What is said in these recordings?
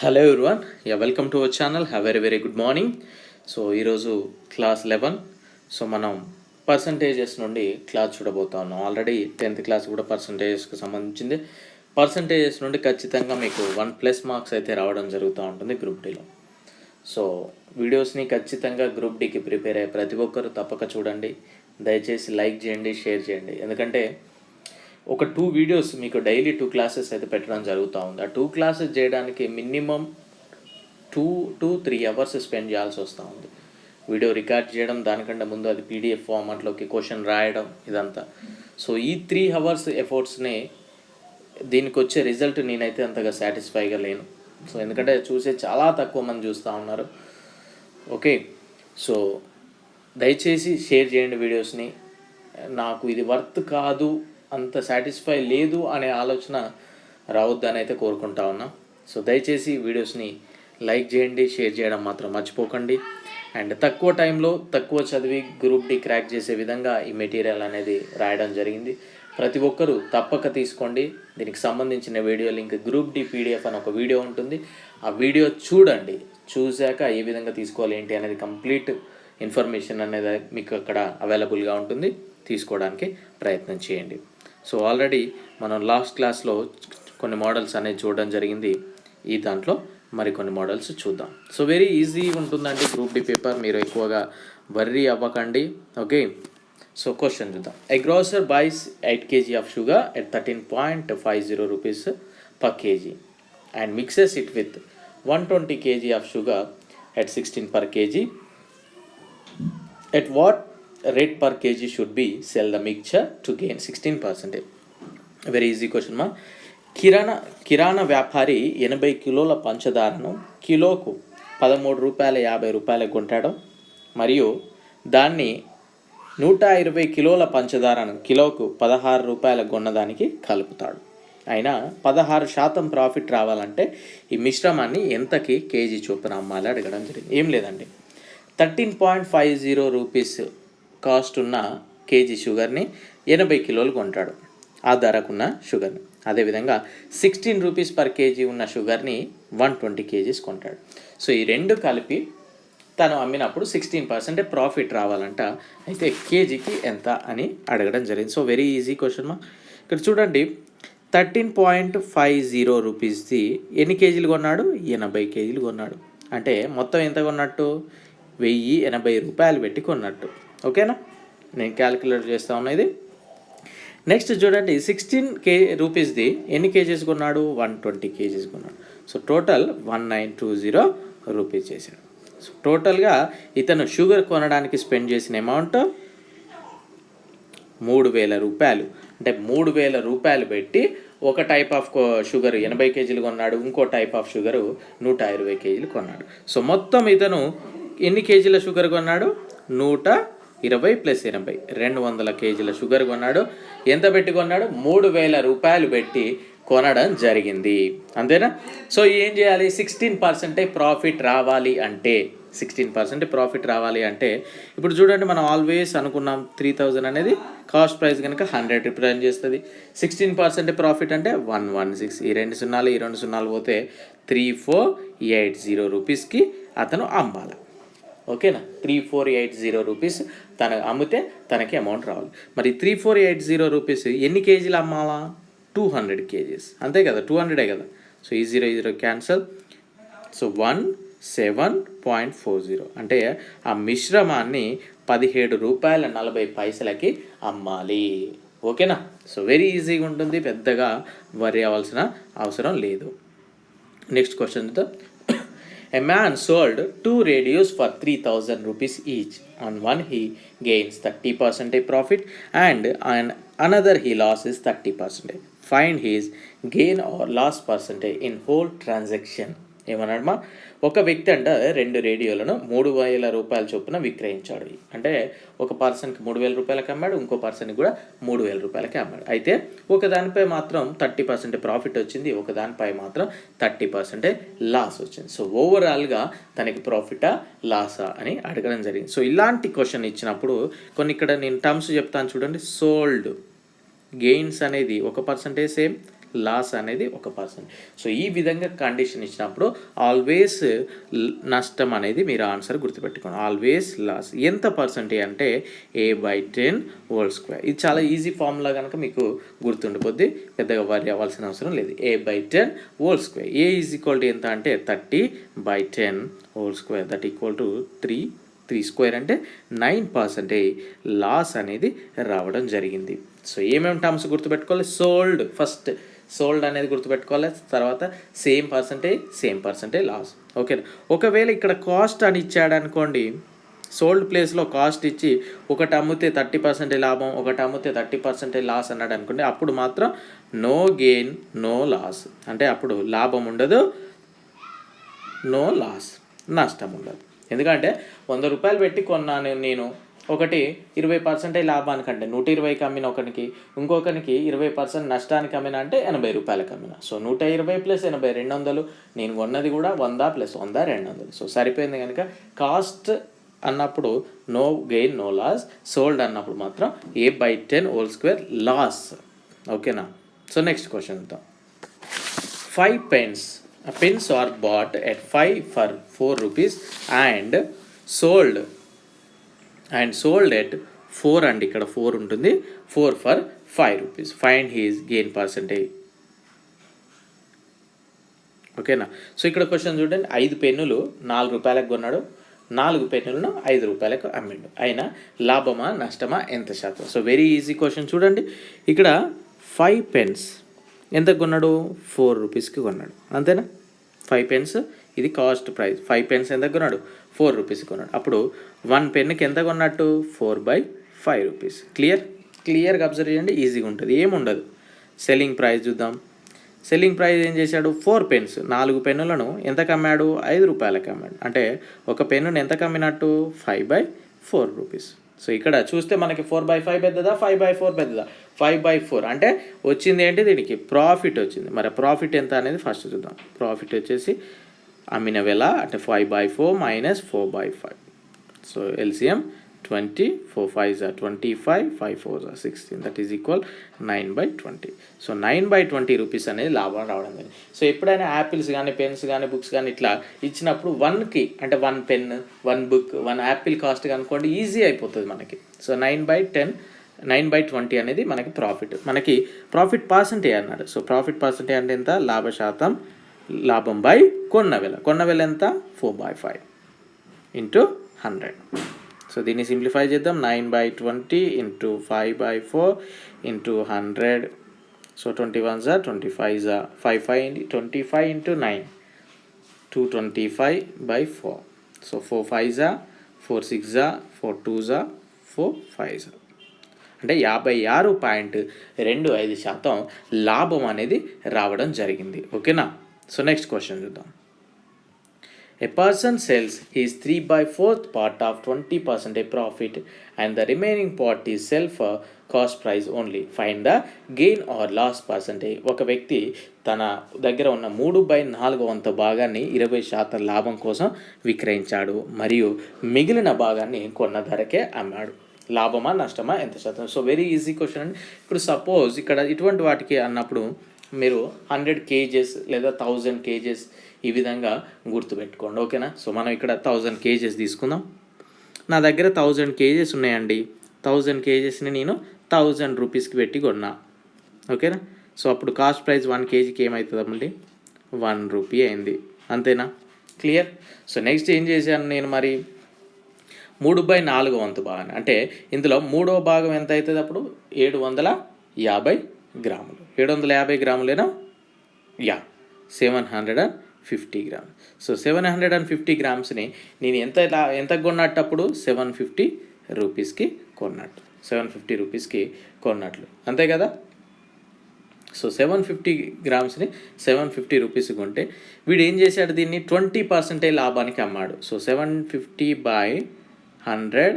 Hello everyone, welcome to our channel. Very good morning. So ఈరోజు class 11. So మనం percentages నుండి class చూడబోతా ఉన్నాం. Already 10th class కూడా పర్సంటేజెస్కి సంబంధించింది. పర్సంటేజెస్ నుండి ఖచ్చితంగా మీకు 1+ మార్క్స్ అయితే రావడం జరుగుతూ ఉంటుంది గ్రూప్ డీలో. సో వీడియోస్ని ఖచ్చితంగా గ్రూప్ డీకి ప్రిపేర్ అయ్యే ప్రతి ఒక్కరు తప్పక చూడండి. దయచేసి లైక్ చేయండి, షేర్ చేయండి. ఎందుకంటే ఒక 2 వీడియోస్ మీకు డైలీ 2 క్లాసెస్ అయితే పెట్టడం జరుగుతూ ఉంది. ఆ 2 క్లాసెస్ చేయడానికి మినిమం 2 to 3 అవర్స్ స్పెండ్ చేయాల్సి వస్తూ ఉంది. వీడియో రికార్డ్ చేయడం, దానికంటే ముందు అది PDF ఫార్మాట్లోకి క్వశ్చన్ రాయడం, ఇదంతా. సో ఈ 3 అవర్స్ ఎఫర్ట్స్ని దీనికి వచ్చే రిజల్ట్ నేనైతే అంతగా సాటిస్ఫైగా లేను. సో ఎందుకంటే చూసే చాలా తక్కువ మంది చూస్తూ ఉన్నారు. ఓకే, సో దయచేసి షేర్ చేయండి వీడియోస్ని. నాకు ఇది వర్త్ కాదు, అంత సాటిస్ఫై లేదు అనే ఆలోచన రావద్దని అయితే కోరుకుంటా ఉన్నా. సో దయచేసి వీడియోస్ని లైక్ చేయండి, షేర్ చేయడం మాత్రం మర్చిపోకండి. అండ్ తక్కువ టైంలో తక్కువ చదివి గ్రూప్ డి క్రాక్ చేసే విధంగా ఈ మెటీరియల్ అనేది రాయడం జరిగింది. ప్రతి ఒక్కరూ తప్పక తీసుకోండి. దీనికి సంబంధించిన video link group D PDF అని ఒక వీడియో ఉంటుంది. ఆ వీడియో చూడండి. చూశాక ఏ విధంగా తీసుకోవాలి ఏంటి అనేది కంప్లీట్ ఇన్ఫర్మేషన్ అనేది మీకు అక్కడ అవైలబుల్గా ఉంటుంది. తీసుకోవడానికి ప్రయత్నం చేయండి. సో ఆల్రెడీ మనం లాస్ట్ క్లాస్లో కొన్ని మోడల్స్ అనేది చూడడం జరిగింది. ఈ దాంట్లో మరికొన్ని మోడల్స్ చూద్దాం. సో వెరీ ఈజీ ఉంటుందండి గ్రూప్ డి పేపర్, మీరు ఎక్కువగా వర్రీ అవ్వకండి. ఓకే, సో క్వశ్చన్ చూద్దాం. A grocer buys 8 kg of sugar at 13.50 rupees per kg and mixes it with 120 kg of sugar at 16 per kg. At what rate per kg should be sell the mixture to gain 16%? Very easy question మా. కిరాణా వ్యాపారి 80 కిలోల పంచదారను కిలోకు 13 రూపాయల 50 రూపాయలకు కొంటాడు మరియు దాన్ని 120 కిలోల పంచదారను కిలోకు 16 రూపాయలకు కొన్నదానికి కలుపుతాడు. అయినా 16% ప్రాఫిట్ రావాలంటే ఈ మిశ్రమాన్ని ఎంతకి కేజీ చొప్పున అమ్మాలి అడగడం జరిగింది. ఏం లేదండి, 13.50 రూపీస్ కాస్ట్ ఉన్న కేజీ షుగర్ని 80 కిలోలు కొంటాడు, ఆ ధరకున్న షుగర్ని. అదేవిధంగా 16 రూపీస్ పర్ కేజీ ఉన్న షుగర్ని 120 kgs కొంటాడు. సో ఈ రెండు కలిపి తను అమ్మినప్పుడు 16% ప్రాఫిట్ రావాలంట. అయితే కేజీకి ఎంత అని అడగడం జరిగింది. సో వెరీ ఈజీ క్వశ్చన్ మా. ఇక్కడ చూడండి, 13.50 రూపీస్ది ఎన్ని కేజీలు కొన్నాడు? 80 కేజీలు కొన్నాడు. అంటే మొత్తం ఎంత కొన్నట్టు? 1080 రూపాయలు పెట్టి కొన్నట్టు. ఓకేనా, నేను క్యాలిక్యులేట్ చేస్తా ఉన్నా ఇది. నెక్స్ట్ చూడండి, 16 రూపీస్ది ఎన్ని కేజీస్ కొన్నాడు? 120 కేజీస్ కొన్నాడు. సో టోటల్ 1920 రూపీస్ చేశాడు. సో టోటల్గా ఇతను షుగర్ కొనడానికి స్పెండ్ చేసిన అమౌంట్ 3000 రూపాయలు. అంటే 3000 రూపాయలు పెట్టి ఒక టైప్ ఆఫ్ షుగర్ 80 కేజీలు కొన్నాడు, ఇంకో టైప్ ఆఫ్ షుగరు 120 కేజీలు కొన్నాడు. సో మొత్తం ఇతను ఎన్ని కేజీల షుగర్ కొన్నాడు? 120 + 80 200 కేజీల షుగర్ కొన్నాడు. ఎంత పెట్టి కొన్నాడు? 3000 రూపాయలు పెట్టి కొనడం జరిగింది. అంతేనా? సో ఏం చేయాలి? 16% ప్రాఫిట్ రావాలి అంటే 16% ప్రాఫిట్ రావాలి అంటే ఇప్పుడు చూడండి, మనం ఆల్వేస్ అనుకున్నాం 3000 అనేది కాస్ట్ ప్రైస్ కనుక 100 రిప్రజెంట్ చేస్తుంది. 16% ప్రాఫిట్ అంటే 116. ఈ 2 సున్నాలు ఈ 2 సున్నాలు పోతే 3480 రూపీస్కి అతను అమ్మాలి. ఓకేనా, 3480 రూపీస్ తను అమ్మితే తనకి అమౌంట్ రావాలి. మరి 3480 రూపీస్ ఎన్ని కేజీలు అమ్మాలా? 200 kgs. అంతే కదా, 200 కదా. సో ఈ 0 క్యాన్సల్. సో 17.40 అంటే ఆ మిశ్రమాన్ని 17 రూపాయల 40 పైసలకి అమ్మాలి. ఓకేనా, సో వెరీ ఈజీగా ఉంటుంది, పెద్దగా వరి అవ్వాల్సిన అవసరం లేదు. నెక్స్ట్ క్వశ్చన్ చూద్దాం. A man sold 2 radios for 3000 rupees each. On one he gains 30% profit and on another he loses 30%. Find his gain or loss percentage in whole transaction. ఏమన్నాడు మా? ఒక వ్యక్తి అంటే 2 రేడియోలను 3000 రూపాయల చొప్పున విక్రయించాడు. అంటే ఒక పర్సన్కి 3000 రూపాయలకి అమ్మాడు, ఇంకో పర్సన్కి కూడా 3000 రూపాయలకి అమ్మాడు. అయితే ఒక దానిపై మాత్రం 30% ప్రాఫిట్ వచ్చింది, ఒక దానిపై మాత్రం 30% లాస్ వచ్చింది. సో ఓవరాల్గా తనకి ప్రాఫిటా లాసా అని అడగడం జరిగింది. సో ఇలాంటి క్వశ్చన్ ఇచ్చినప్పుడు ఇక్కడ నేను టర్మ్స్ చెప్తాను చూడండి. సోల్డ్ గెయిన్స్ అనేది 1% సేమ్, లాస్ అనేది 1%. సో ఈ విధంగా కండిషన్ ఇచ్చినప్పుడు ఆల్వేస్ నష్టం అనేది మీరు ఆన్సర్ గుర్తుపెట్టుకోండి. ఆల్వేస్ లాస్ ఎంత పర్సెంటేజ్ అంటే A/10 2. ఇది చాలా ఈజీ ఫార్ములా కనుక మీకు గుర్తుండిపోద్ది, పెద్దగా వరి అవ్వాల్సిన అవసరం లేదు. A/10 2. A is equal to ఎంత అంటే 30/10 దట్ ఈక్వల్ టు 3 స్క్వేర్ అంటే 9% లాస్ అనేది రావడం జరిగింది. సో ఏమేమి టర్మ్స్ గుర్తుపెట్టుకోవాలి? ఫస్ట్ సోల్డ్ అనేది గుర్తుపెట్టుకోవాలి, తర్వాత సేమ్ పర్సంటేజ్ లాస్. ఓకేనా. ఒకవేళ ఇక్కడ కాస్ట్ అని ఇచ్చాడు అనుకోండి, సోల్డ్ ప్లేస్లో కాస్ట్ ఇచ్చి ఒకటి అమ్మితే 30% లాభం, ఒకటి అమ్మితే 30% లాస్ అన్నాడు అనుకోండి, అప్పుడు మాత్రం నో గెయిన్ నో లాస్, అంటే అప్పుడు లాభం ఉండదు, నో లాస్, నష్టం ఉండదు. ఎందుకంటే 100 రూపాయలు పెట్టి కొన్నాను నేను, ఒకటి 20% లాభానికి 120కి అమ్మిన ఒకరికి, ఇంకొకరికి 20% నష్టానికి అమ్మిన అంటే 80 రూపాయలకి అమ్మిన. సో 120 + 80 200, నేను కొన్నది కూడా 100 + 100 200. సో సరిపోయింది కనుక కాస్ట్ అన్నప్పుడు no gain no loss, sold అన్నప్పుడు మాత్రం A/10 లాస్. ఓకేనా. సో నెక్స్ట్ క్వశ్చన్ చూద్దాం. 5 pens are bought at 5 for 4 rupees and sold at 4, and ఇక్కడ 4 ఉంటుంది, 4 for 5 rupees. Find his gain percentage. ఓకేనా. సో ఇక్కడ క్వశ్చన్ చూడండి, 5 పెన్నులు 4 రూపాయలకు కొన్నాడు, 4 పెన్నులను 5 రూపాయలకు అమ్మిండు, అయినా లాభమా నష్టమా ఎంత శాతం? So very easy question. చూడండి ఇక్కడ 5 pens ఎంతకు కొన్నాడు? 4 రూపీస్కి కొన్నాడు, అంతేనా. 5 pens ఇది కాస్ట్ ప్రైస్. 5 pens ఎంతకు కొన్నాడు? 4 రూపీస్కి కొన్నాడు. అప్పుడు 1 పెన్నుకి ఎంత కొన్నట్టు? 4/5 రూపీస్. క్లియర్గా అబ్జర్వ్ చేయండి, ఈజీగా ఉంటుంది, ఏముండదు. సెల్లింగ్ ప్రైస్ చూద్దాం. సెల్లింగ్ ప్రైస్ ఏం చేశాడు? 4 pens, 4 పెన్నులను ఎంతకు అమ్మాడు? 5 రూపాయలకి అమ్మాడు, అంటే ఒక పెన్నును ఎంతకు అమ్మినట్టు? 5/4 రూపీస్. సో ఇక్కడ చూస్తే మనకి 4/5 పెద్దదా 5/4 పెద్దదా? 5/4 అంటే వచ్చింది ఏంటి? దీనికి ప్రాఫిట్ వచ్చింది. మరి ప్రాఫిట్ ఎంత అనేది ఫస్ట్ చూద్దాం. ప్రాఫిట్ వచ్చేసి అమ్మిన వెల అంటే 5/4 - 4/5. So LCM 20, 4 5s are 25, 5 4s are 16, that is equal 9/20. So 9/20 rupees అనేది లాభం రావడం జరిగింది. సో ఎప్పుడైనా యాపిల్స్ కానీ పెన్స్ కానీ బుక్స్ కానీ ఇట్లా ఇచ్చినప్పుడు 1కి అంటే 1 పెన్ 1 బుక్ 1 యాపిల్ కాస్ట్ కనుకోండి, ఈజీ అయిపోతుంది మనకి. సో 9/20 అనేది మనకి ప్రాఫిట్ పర్సంటేజ్ అన్నాడు. సో ప్రాఫిట్ పర్సంటేజ్ అంటే ఎంత? లాభం బై కొన్న వెల ఎంత? 4/5 × 100. సో దీన్ని సింప్లిఫై చేద్దాం. 9/20 × 5/4 × 100. So 21s are 25s are 25 × 9 225/4. So 4 5s are 4 6s are 4 2s are 4 5s are, అంటే 56.25% లాభం అనేది రావడం జరిగింది. ఓకేనా. సో నెక్స్ట్ క్వశ్చన్ చూద్దాం. A person sells his 3/4 part of 20% profit and the remaining part is sell for cost price only. Find the gain or loss percentage. ఒక వ్యక్తి తన దగ్గర ఉన్న 3/4 భాగాన్ని 20% లాభం కోసం విక్రయించాడు మరియు మిగిలిన భాగాన్ని కొన్న ధరకే అమ్మాడు. లాభమా నష్టమా ఎంత శాతం? సో వెరీ ఈజీ క్వశ్చన్ అండి. ఇప్పుడు సపోజ్ ఇక్కడ ఇటువంటి వాటికి అన్నప్పుడు మీరు 100 kgs లేదా 1000 kgs ఈ విధంగా గుర్తుపెట్టుకోండి. ఓకేనా. సో మనం ఇక్కడ 1000 kgs తీసుకుందాం. నా దగ్గర 1000 kgs ఉన్నాయండి. 1000 kgsని నేను 1000 రూపీస్కి పెట్టి కొన్నా. ఓకేనా. సో అప్పుడు కాస్ట్ ప్రైస్ 1 kgకి ఏమవుతుందండి? 1 రూపీ అయింది, అంతేనా. క్లియర్. సో నెక్స్ట్ ఏం చేశాను నేను? మరి 3/4 భాగం అంటే ఇందులో 3వ భాగం ఎంత అవుతుంది? అప్పుడు 750 గ్రాములు. 750 గ్రాములేనా? 750 గ్రామ్స్. సో 750 గ్రామ్స్ని నేను ఎంత కొన్నట్టప్పుడు? 750 రూపీస్కి కొన్నట్టు. 750 రూపీస్కి కొన్నట్లు, అంతే కదా. సో 750 గ్రామ్స్ని 750 రూపీస్కి కొంటే వీడు ఏం చేశాడు? దీన్ని 20% లాభానికి అమ్మాడు. సో 750/100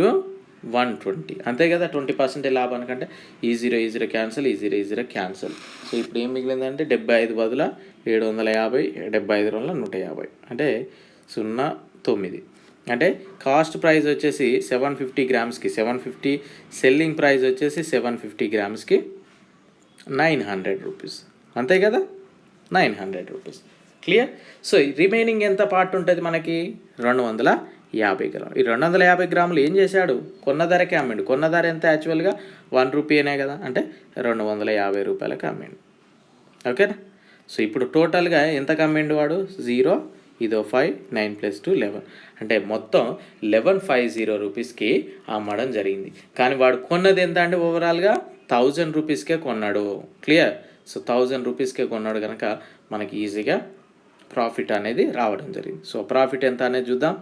× 120, అంతే కదా. 20% లాభానికంటే ఈ 0 క్యాన్సల్, ఈ 0 క్యాన్సల్. సో ఇప్పుడు ఏం మిగిలిందంటే 75 బదుల 750, 75 వల్ల 150 అంటే 0.9. అంటే కాస్ట్ ప్రైస్ వచ్చేసి 750 గ్రామ్స్కి 750, సెల్లింగ్ ప్రైస్ వచ్చేసి 750 గ్రామ్స్కి 900 రూపీస్, అంతే కదా, 900 రూపీస్. క్లియర్. సో రిమైనింగ్ ఎంత పార్ట్ ఉంటుంది మనకి, 250 గ్రాములు. ఈ 250 గ్రాములు ఏం చేశాడు, కొన్న ధరకే అమ్మిండు. కొన్న ధర ఎంత యాక్చువల్గా 1 రూపీనే కదా, అంటే 250 రూపాయలకి అమ్మిండు. ఓకేనా. సో ఇప్పుడు టోటల్గా ఎంతకు అమ్మిండు వాడు, 0, ఇదో 5, 9 + 2 11, అంటే మొత్తం 1150 రూపీస్కి అమ్మడం జరిగింది. కానీ వాడు కొన్నది ఎంత అంటే ఓవరాల్గా 1000 రూపీస్కే కొన్నాడు. క్లియర్. సో 1000 రూపీస్కే కొన్నాడు కనుక మనకి ఈజీగా ప్రాఫిట్ అనేది రావడం జరిగింది. సో ప్రాఫిట్ ఎంత అనేది చూద్దాం.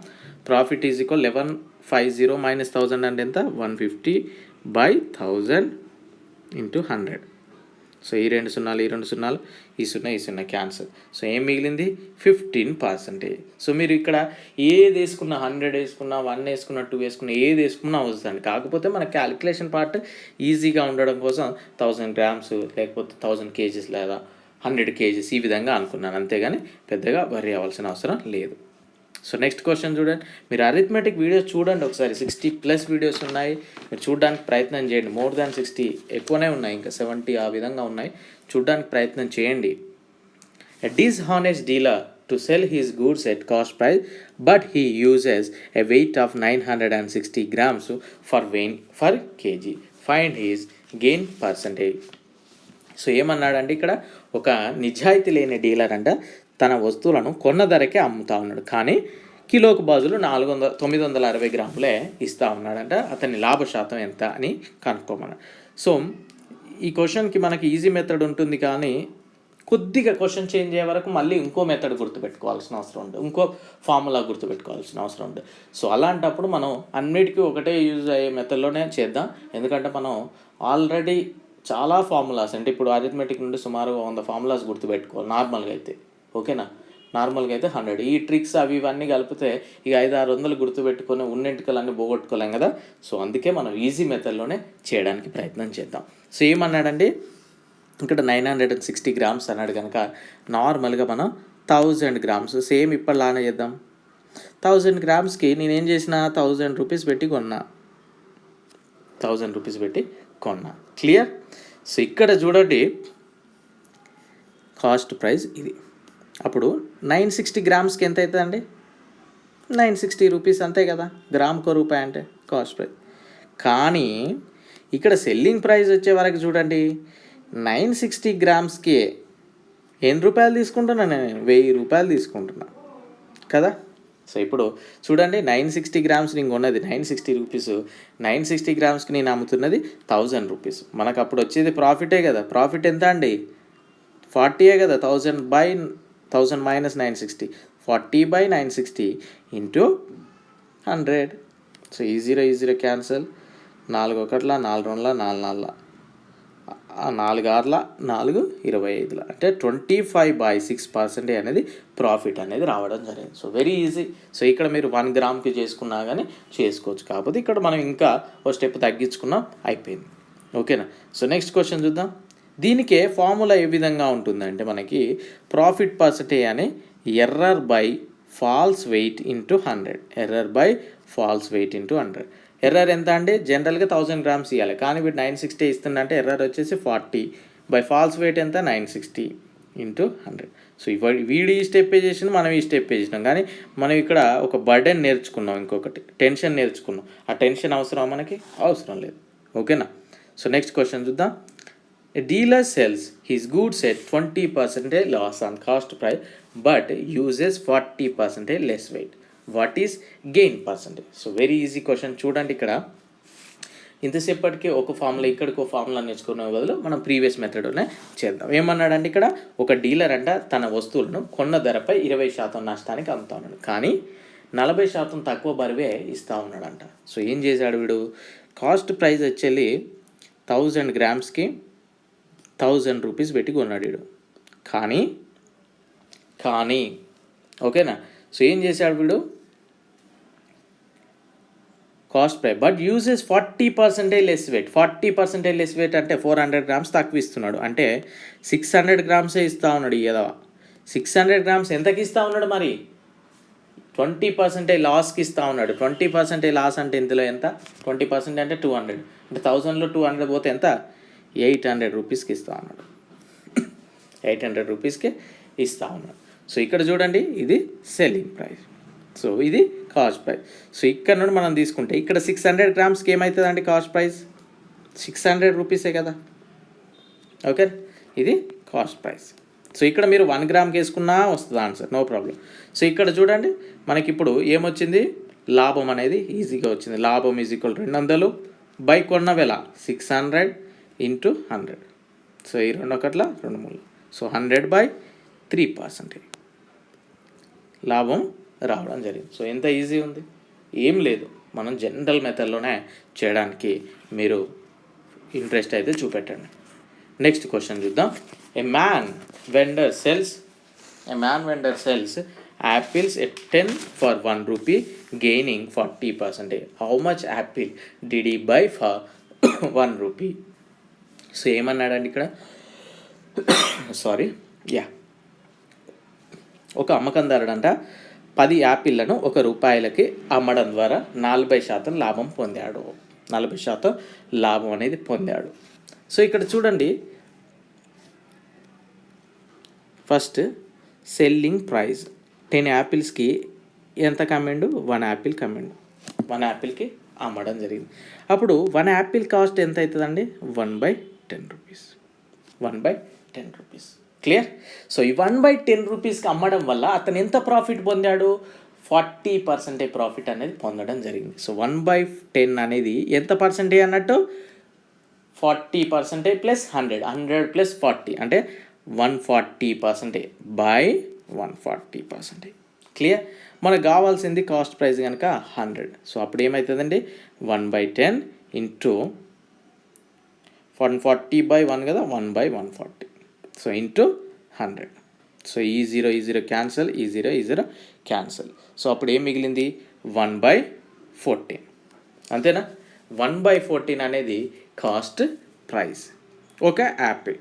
ప్రాఫిట్ ఈజ్ ఈక్వల్ 1150 మైనస్ 1000 అంటే ఎంత, 150/1000 × 100. సో ఈ 2 సున్నాలు, ఈ 2 సున్నాలు, ఈ 0 క్యాన్సల్. సో ఏం మిగిలింది, 15%. సో మీరు ఇక్కడ ఏది వేసుకున్నా, 100 వేసుకున్నా, 1 వేసుకున్నా, 2 వేసుకున్నా, ఏది వేసుకున్నా వస్తుంది. కాకపోతే మన క్యాలిక్యులేషన్ పార్ట్ ఈజీగా ఉండడం కోసం 1000 గ్రామ్స్ లేకపోతే 1000 కేజీస్ లేదా 100 కేజీస్ ఈ విధంగా అనుకున్నాను, అంతేగాని పెద్దగా వరి అవ్వాల్సిన అవసరం లేదు. సో నెక్స్ట్ క్వశ్చన్ చూడండి. మీరు అరిథమెటిక్ వీడియోస్ చూడండి ఒకసారి, 60+ వీడియోస్ ఉన్నాయి, మీరు చూడడానికి ప్రయత్నం చేయండి. మోర్ దాన్ 60, ఎక్కువనే ఉన్నాయి, ఇంకా 70 ఆ విధంగా ఉన్నాయి, చూడడానికి ప్రయత్నం చేయండి. A dishonest dealer to sell his goods at cost price, but he uses a weight of 960 grams for kg. Find his gain percentage. So ఏమన్నాడంటే ఇక్కడ, ఒక నిజాయితీ లేని డీలర్ అంట తన వస్తువులను కొన్న ధరకే అమ్ముతా ఉన్నాడు, కానీ కిలోకు బదులు 960 గ్రాములే ఇస్తూ ఉన్నాడంట. అతని లాభశాతం ఎంత అని కనుక్కోమన్నాడు. సో ఈ క్వశ్చన్కి మనకి ఈజీ మెథడ్ ఉంటుంది, కానీ కొద్దిగా క్వశ్చన్ చేంజ్ అయ్యే వరకు మళ్ళీ ఇంకో మెథడ్ గుర్తుపెట్టుకోవాల్సిన అవసరం ఉంటుంది, ఇంకో ఫార్ములా గుర్తుపెట్టుకోవాల్సిన అవసరం ఉంటుంది. సో అలాంటప్పుడు మనం అన్నిటికీ ఒకటే యూజ్ అయ్యే మెథడ్లోనే చేద్దాం. ఎందుకంటే మనం ఆల్రెడీ చాలా ఫార్ములాస్, అంటే ఇప్పుడు అరిథమెటిక్ నుండి సుమారుగా 100 ఫార్ములాస్ గుర్తుపెట్టుకోవాలి నార్మల్గా అయితే. ఓకేనా. నార్మల్గా అయితే 100. ఈ ట్రిక్స్ అవి ఇవన్నీ కలిపితే ఇక 500-600 గుర్తుపెట్టుకొని ఉన్నెంటికలన్నీ పోగొట్టుకోలేం కదా. సో అందుకే మనం ఈజీ మెథడ్లోనే చేయడానికి ప్రయత్నం చేద్దాం. సో ఏమన్నాడండి ఇక్కడ, 960 గ్రామ్స్ అన్నాడు కనుక నార్మల్గా మనం 1000 గ్రామ్స్ సేమ్ ఇప్పటిలానే చేద్దాం. 1000 గ్రామ్స్కి నేనేం చేసిన, 1000 రూపీస్ పెట్టి కొన్నా, 1000 రూపీస్ పెట్టి కొన్నా. క్లియర్. సో ఇక్కడ చూడండి, కాస్ట్ ప్రైస్ ఇది. అప్పుడు 960 గ్రామ్స్కి ఎంత అవుతుందండి, 960 రూపీస్, అంతే కదా, గ్రామ్కో రూపాయి అంటే కాస్ట్ ప్రైస్. కానీ ఇక్కడ సెల్లింగ్ ప్రైస్ వచ్చే వరకు చూడండి, 960 గ్రామ్స్కి ఎన్ని రూపాయలు తీసుకుంటున్నా, నేను 1000 రూపాయలు తీసుకుంటున్నా కదా. సో ఇప్పుడు చూడండి, 960 గ్రామ్స్ నేను కొన్నది 960 రూపీస్, 960 గ్రామ్స్కి నేను అమ్ముతున్నది 1000 రూపీస్. మనకు అప్పుడు వచ్చేది ప్రాఫిటే కదా. ప్రాఫిట్ ఎంత అండి, 40 కదా. 1000 మైనస్ 960, 40/960 × 100. సో ఈ 0 క్యాన్సల్, 4 1 4 2 4 4 4 4 25, అంటే 25/6% అనేది ప్రాఫిట్ అనేది రావడం జరిగింది. So very easy. సో ఇక్కడ మీరు 1 గ్రామ్కి చేసుకున్నా కానీ చేసుకోవచ్చు, కాకపోతే ఇక్కడ మనం ఇంకా ఒక స్టెప్ తగ్గించుకున్నాం, అయిపోయింది. ఓకేనా. సో నెక్స్ట్ క్వశ్చన్ చూద్దాం. దీనికే ఫార్ములా ఏ విధంగా ఉంటుందంటే మనకి ప్రాఫిట్ పర్సంటేజ్ అని error by false weight × 100, error by false weight × 100. Error ఎంత అంటే జనరల్గా 1000 గ్రామ్స్ ఇవ్వాలి, కానీ వీడు 960 ఇస్తుందంటే ఎర్రర్ వచ్చేసి 40, బై ఫాల్స్ వెయిట్ ఎంత 960 × 100. సో వీడు ఈ స్టెప్ చేసినాం, మనం ఈ స్టెప్ చేసినాం, కానీ మనం ఇక్కడ ఒక బర్డెన్ నేర్చుకున్నాం, ఇంకొకటి టెన్షన్ నేర్చుకున్నాం. ఆ టెన్షన్ అవసరం మనకి అవసరం లేదు. ఓకేనా. సో నెక్స్ట్ క్వశ్చన్ చూద్దాం. A dealer sells his goods at 20% loss on cost price but uses 40% less weight. What is gain percentage? So very easy question. చూడండి, ఇక్కడ ఇంతసేపటికి ఒక ఫార్ములా, ఇక్కడికి ఒక ఫార్ములా నేర్చుకునే బదులు మనం ప్రీవియస్ మెథడ్నే చేద్దాం. ఏమన్నాడంటే ఇక్కడ, ఒక డీలర్ అంట తన వస్తువులను కొన్న ధరపై 20% నష్టానికి అమ్ముతా ఉన్నాడు, కానీ 40% తక్కువ బరువే ఇస్తూ ఉన్నాడంట. సో ఏం చేశాడు వీడు, కాస్ట్ ప్రైస్ వచ్చి 1000 గ్రామ్స్కి 1000 రూపీస్ పెట్టి కొన్నాడు వీడు, కానీ ఓకేనా. సో ఏం చేశాడు వీడు, cost price but uses 40% less weight. 40% less weight అంటే 400 గ్రామ్స్ తక్కువ ఇస్తున్నాడు, అంటే 600 గ్రామ్సే ఇస్తూ ఉన్నాడు. ఏదో 600 గ్రామ్స్ ఎంతకి ఇస్తూ ఉన్నాడు, మరి 20% లాస్కి ఇస్తూ ఉన్నాడు. 20% లాస్ అంటే ఇందులో ఎంత, 20% అంటే 200, అంటే 1000లో 200 పోతే ఎంత, 800 రూపీస్కి ఇస్తా ఉన్నాడు. 800 రూపీస్కి ఇస్తా ఉన్నాడు. సో ఇక్కడ చూడండి, ఇది సెల్లింగ్ ప్రైస్, సో ఇది కాస్ట్ ప్రైస్. సో ఇక్కడ నుండి మనం తీసుకుంటే ఇక్కడ 600 గ్రామ్స్కి ఏమవుతుందండి కాస్ట్ ప్రైస్? 600 రూపీసే కదా. ఓకే, ఇది కాస్ట్ ప్రైస్. సో ఇక్కడ మీరు 1 గ్రామ్కి వేసుకున్నా వస్తుంది ఆన్సర్, నో ప్రాబ్లం. సో ఇక్కడ చూడండి, మనకి ఇప్పుడు ఏమొచ్చింది? లాభం అనేది ఈజీగా వచ్చింది. లాభం ఈజ్ ఈక్వల్ 200 బై కొన్న వెల 600 ఇంటూ 100. సో ఈ 2 ఒకట్ల 2 3. సో 100/3% లాభం రావడం జరిగింది. సో ఎంత ఈజీ ఉంది, ఏం లేదు. మనం జనరల్ మెథడ్లోనే చేయడానికి మీరు ఇంట్రెస్ట్ అయితే చూపెట్టండి. నెక్స్ట్ క్వశ్చన్ చూద్దాం. ఏ man vendor cells apples at 10 for 1 rupee, gaining 40%. How much apple did he buy for 1 rupee? So ఏమన్నాడండి ఇక్కడ? ఒక అమ్మకందారుడంట 10 యాపిళ్లను 1 రూపాయలకి అమ్మడం ద్వారా 40% లాభం పొందాడు. 40% లాభం అనేది పొందాడు. సో ఇక్కడ చూడండి, ఫస్ట్ సెల్లింగ్ ప్రైస్ 10 యాపిల్స్కి ఎంత కమ్మిండు? 1 యాపిల్ కమ్మిండు. 1 యాపిల్కి అమ్మడం జరిగింది. అప్పుడు 1 యాపిల్ కాస్ట్ ఎంత అవుతుందండి? 1/10 రూపీస్. 1/10 రూపీస్. క్లియర్? సో ఈ 1/10 రూపీస్కి అమ్మడం వల్ల అతను ఎంత ప్రాఫిట్ పొందాడు? 40% ప్రాఫిట్ అనేది పొందడం జరిగింది. సో 1/10 అనేది ఎంత పర్సెంటేజ్ అన్నట్టు? 40% ప్లస్ 100, 100 ప్లస్ 40 అంటే 140% బై 140%. క్లియర్? మనకు కావాల్సింది కాస్ట్ ప్రైస్ కనుక 100. సో అప్పుడు ఏమవుతుందండి? 1/10 ఇంటూ 140/1 కదా, 1/140. So into 100. సో ఈ 0 క్యాన్సల్, ఈ 0 క్యాన్సల్. సో అప్పుడు ఏం మిగిలింది? 1/14. అంతేనా? 1/14 అనేది కాస్ట్ ప్రైస్ ఒక యాపిల్.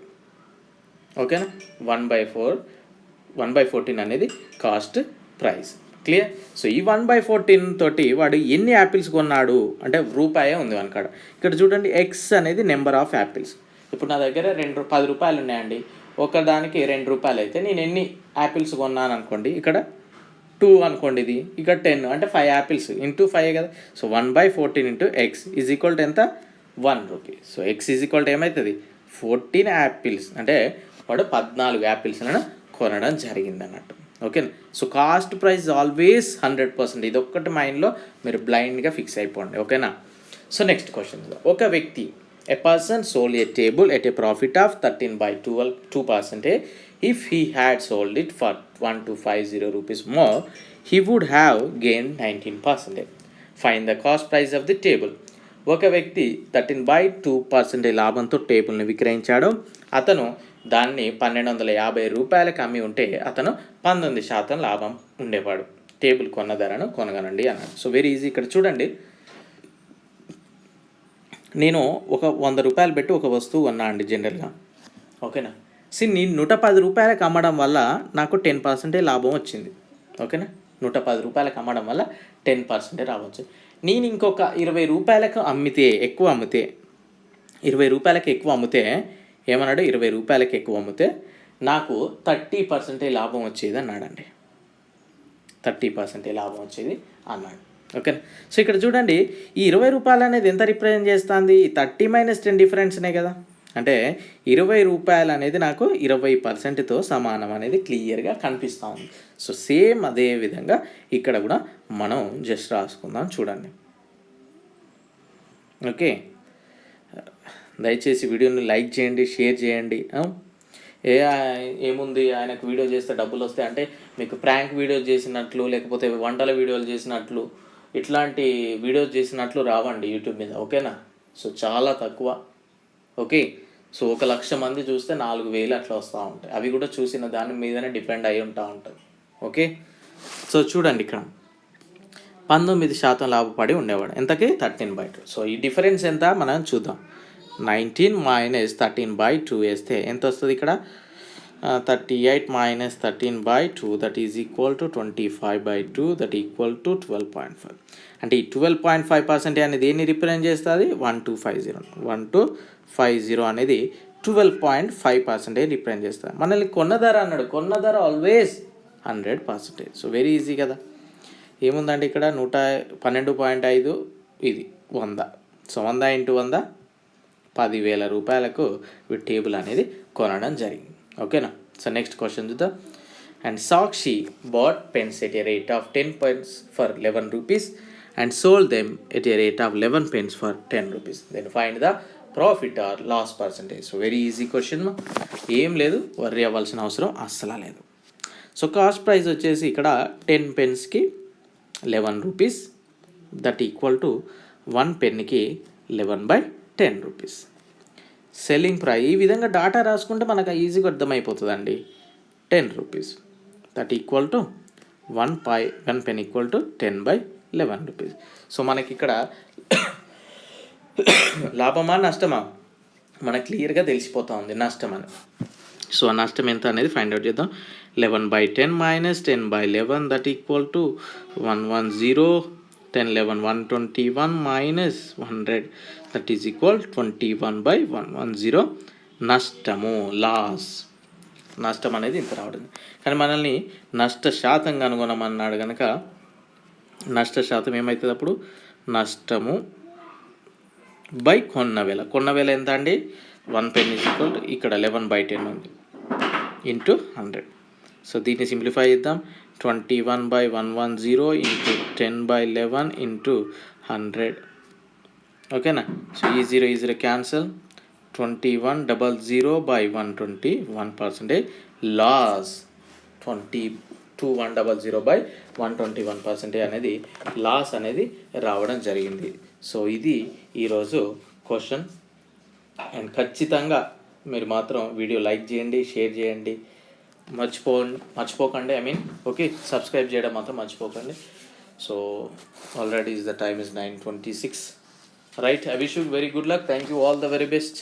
ఓకేనా? 1/14 అనేది కాస్ట్ ప్రైస్. క్లియర్? సో ఈ 1/14 తోటి వాడు ఎన్ని యాపిల్స్ కొన్నాడు అంటే రూపాయే ఉంది అనకాడ. ఇక్కడ చూడండి, ఎక్స్ అనేది నెంబర్ ఆఫ్ యాపిల్స్. ఇప్పుడు నా దగ్గర 10 రూపాయలు ఉన్నాయండి, ఒకదానికి 2 రూపాయలు అయితే నేను ఎన్ని యాపిల్స్ కొన్నాను అనుకోండి, ఇక్కడ 2 అనుకోండి, ఇది ఇక్కడ 10 అంటే 5 యాపిల్స్ ఇంటూ 5 కదా. So 1/14 into X is equal to ఎంత? 1 rupee. So X is equal to ఏమవుతుంది? 14 యాపిల్స్ అంటే వాడు 14 యాపిల్స్లను కొనడం జరిగింది అన్నట్టు. ఓకేనా? So cost price always 100%. ఇది ఒక్కటి మైండ్లో మీరు బ్లైండ్గా ఫిక్స్ అయిపోండి. ఓకేనా? So next question. ఒక వ్యక్తి, a person sold a table at a profit of 13/2%. If he had sold it for 1250 rupees more, he would have gained 19%. Find the cost price of the table. ఒక వ్యక్తి 13/2% లాభంతో టేబుల్ని విక్రయించాడు. అతను దాన్ని 1250 రూపాయలకి అమ్మి ఉంటే అతను 19% లాభం ఉండేవాడు. టేబుల్ కొన్న ధరను కొనగనండి అన్నాడు. So very easy. ఇక్కడ చూడండి, నేను ఒక 100 రూపాయలు పెట్టి ఒక వస్తువు కొన్నా అండి జనరల్గా. ఓకేనా? నేను 110 రూపాయలకు అమ్మడం వల్ల నాకు 10% లాభం వచ్చింది. ఓకేనా? 110 రూపాయలకు అమ్మడం వల్ల 10% లాభం వచ్చింది. నేను ఇంకొక 20 రూపాయలకు ఎక్కువ అమ్మితే 20 రూపాయలకి ఎక్కువ అమ్మితే ఏమన్నాడు? 20 రూపాయలకి ఎక్కువ అమ్మితే నాకు 30% లాభం వచ్చేది అన్నాడండి. 30% లాభం వచ్చేది అన్నాడు. ఓకేనా? సో ఇక్కడ చూడండి, ఈ 20 రూపాయలు అనేది ఎంత రిప్రజెంట్ చేస్తుంది? 30 - 10 డిఫరెన్స్నే కదా. అంటే 20 రూపాయలు అనేది నాకు 20%తో సమానం అనేది క్లియర్గా కనిపిస్తూ ఉంది. సో సేమ్ అదే విధంగా ఇక్కడ కూడా మనం జస్ట్ రాసుకుందాం. చూడండి. ఓకే, దయచేసి వీడియోని లైక్ చేయండి, షేర్ చేయండి. ఏముంది, ఆయనకు వీడియో చేస్తే డబ్బులు వస్తాయి అంటే మీకు ప్రాంక్ వీడియోస్ చేసినట్లు, లేకపోతే వంటల వీడియోలు చేసినట్లు, ఇట్లాంటి వీడియోస్ చేసినట్లు రావండి యూట్యూబ్ మీద. ఓకేనా? సో చాలా తక్కువ. ఓకే, సో 1,00,000 మంది చూస్తే 4,000 అట్లా వస్తూ ఉంటాయి. అవి కూడా చూసిన దాని మీదనే డిపెండ్ అయి ఉంటుంది. ఓకే, సో చూడండి, ఇక్కడ 19% లాభపడి ఉండేవాడు. ఎంతకి? 13/2. సో ఈ డిఫరెన్స్ ఎంత మనం చూద్దాం. 19 - 13/2 వేస్తే ఎంత వస్తుంది? ఇక్కడ 38 minus 13/2 that is equal to 25/2 that equal to 12.5. అంటే ఈ 12.5% అనేది దేన్ని రిప్రజెంట్ చేస్తుంది? 1250 అనేది 12.5% రిప్రజెంట్ చేస్తుంది. మనల్ని కొన్న ధర అన్నాడు, కొన్న ధర ఆల్వేస్ 100%. సో వెరీ ఈజీ కదా. ఏముందండి ఇక్కడ 112.5 ఇది 100. సో 100 × 100 10,000 రూపాయలకు ఈ టేబుల్ అనేది కొనడం జరిగింది. ఓకేనా. సో నెక్స్ట్ క్వశ్చన్ చూద్దాం. And Sakshi bought pens at a rate of 10 pence for 11 rupees and sold them at a rate of 11 pence for 10 rupees. Then find the profit or loss percentage. So very easy question. ఏం లేదు, worry అవ్వాల్సిన అవసరం అస్సలు లేదు. So cost price వచ్చేసి ఇక్కడ 10 penceకి 11 rupees that equal to 1 pennyకి 11/10 rupees. Selling price ఈ విధంగా డాటా రాసుకుంటే మనకు ఈజీగా అర్థమైపోతుందండి. 10 rupees that equal to 1 penny equal to 10/11 rupees. So మనకి ఇక్కడ లాభమా నష్టమా మనకు క్లియర్గా తెలిసిపోతూ ఉంది నష్టం అని. సో ఆ నష్టం ఎంత అనేది ఫైండ్ అవుట్ చేద్దాం. 11/10 minus 10/11 that equal to 110. 10 11 121 minus 100 that is equal 21/110. నష్టము లాస్. నష్టం అనేది ఇంత రావడం. కానీ మనల్ని నష్ట శాతం కనుగొనమన్నాడు కనుక నష్ట శాతం ఏమవుతుంది అప్పుడు? నష్టము బై కొన్న వేల. కొన్న వేల ఎంత అండి? 1 penny ఈక్వల్ ఇక్కడ 11/10 ఉంది ఇంటూ 100. సో దీన్ని సింప్లిఫై చేద్దాం. 21/110 ఇంటూ 10/11 ఇంటూ 100. ఓకేనా. సో ఈ 0 క్యాన్సల్. 2100/121% లాస్. 2100/121% అనేది లాస్ అనేది రావడం జరిగింది. సో ఇది ఈరోజు క్వశ్చన్. అండ్ ఖచ్చితంగా మీరు మాత్రం వీడియో లైక్ చేయండి, షేర్ చేయండి, మర్చిపోకండి. ఓకే, సబ్స్క్రైబ్ చేయడం మాత్రం మర్చిపోకండి. So already the time is 9:26. Right. I wish you very good luck. Thank you. All the very best.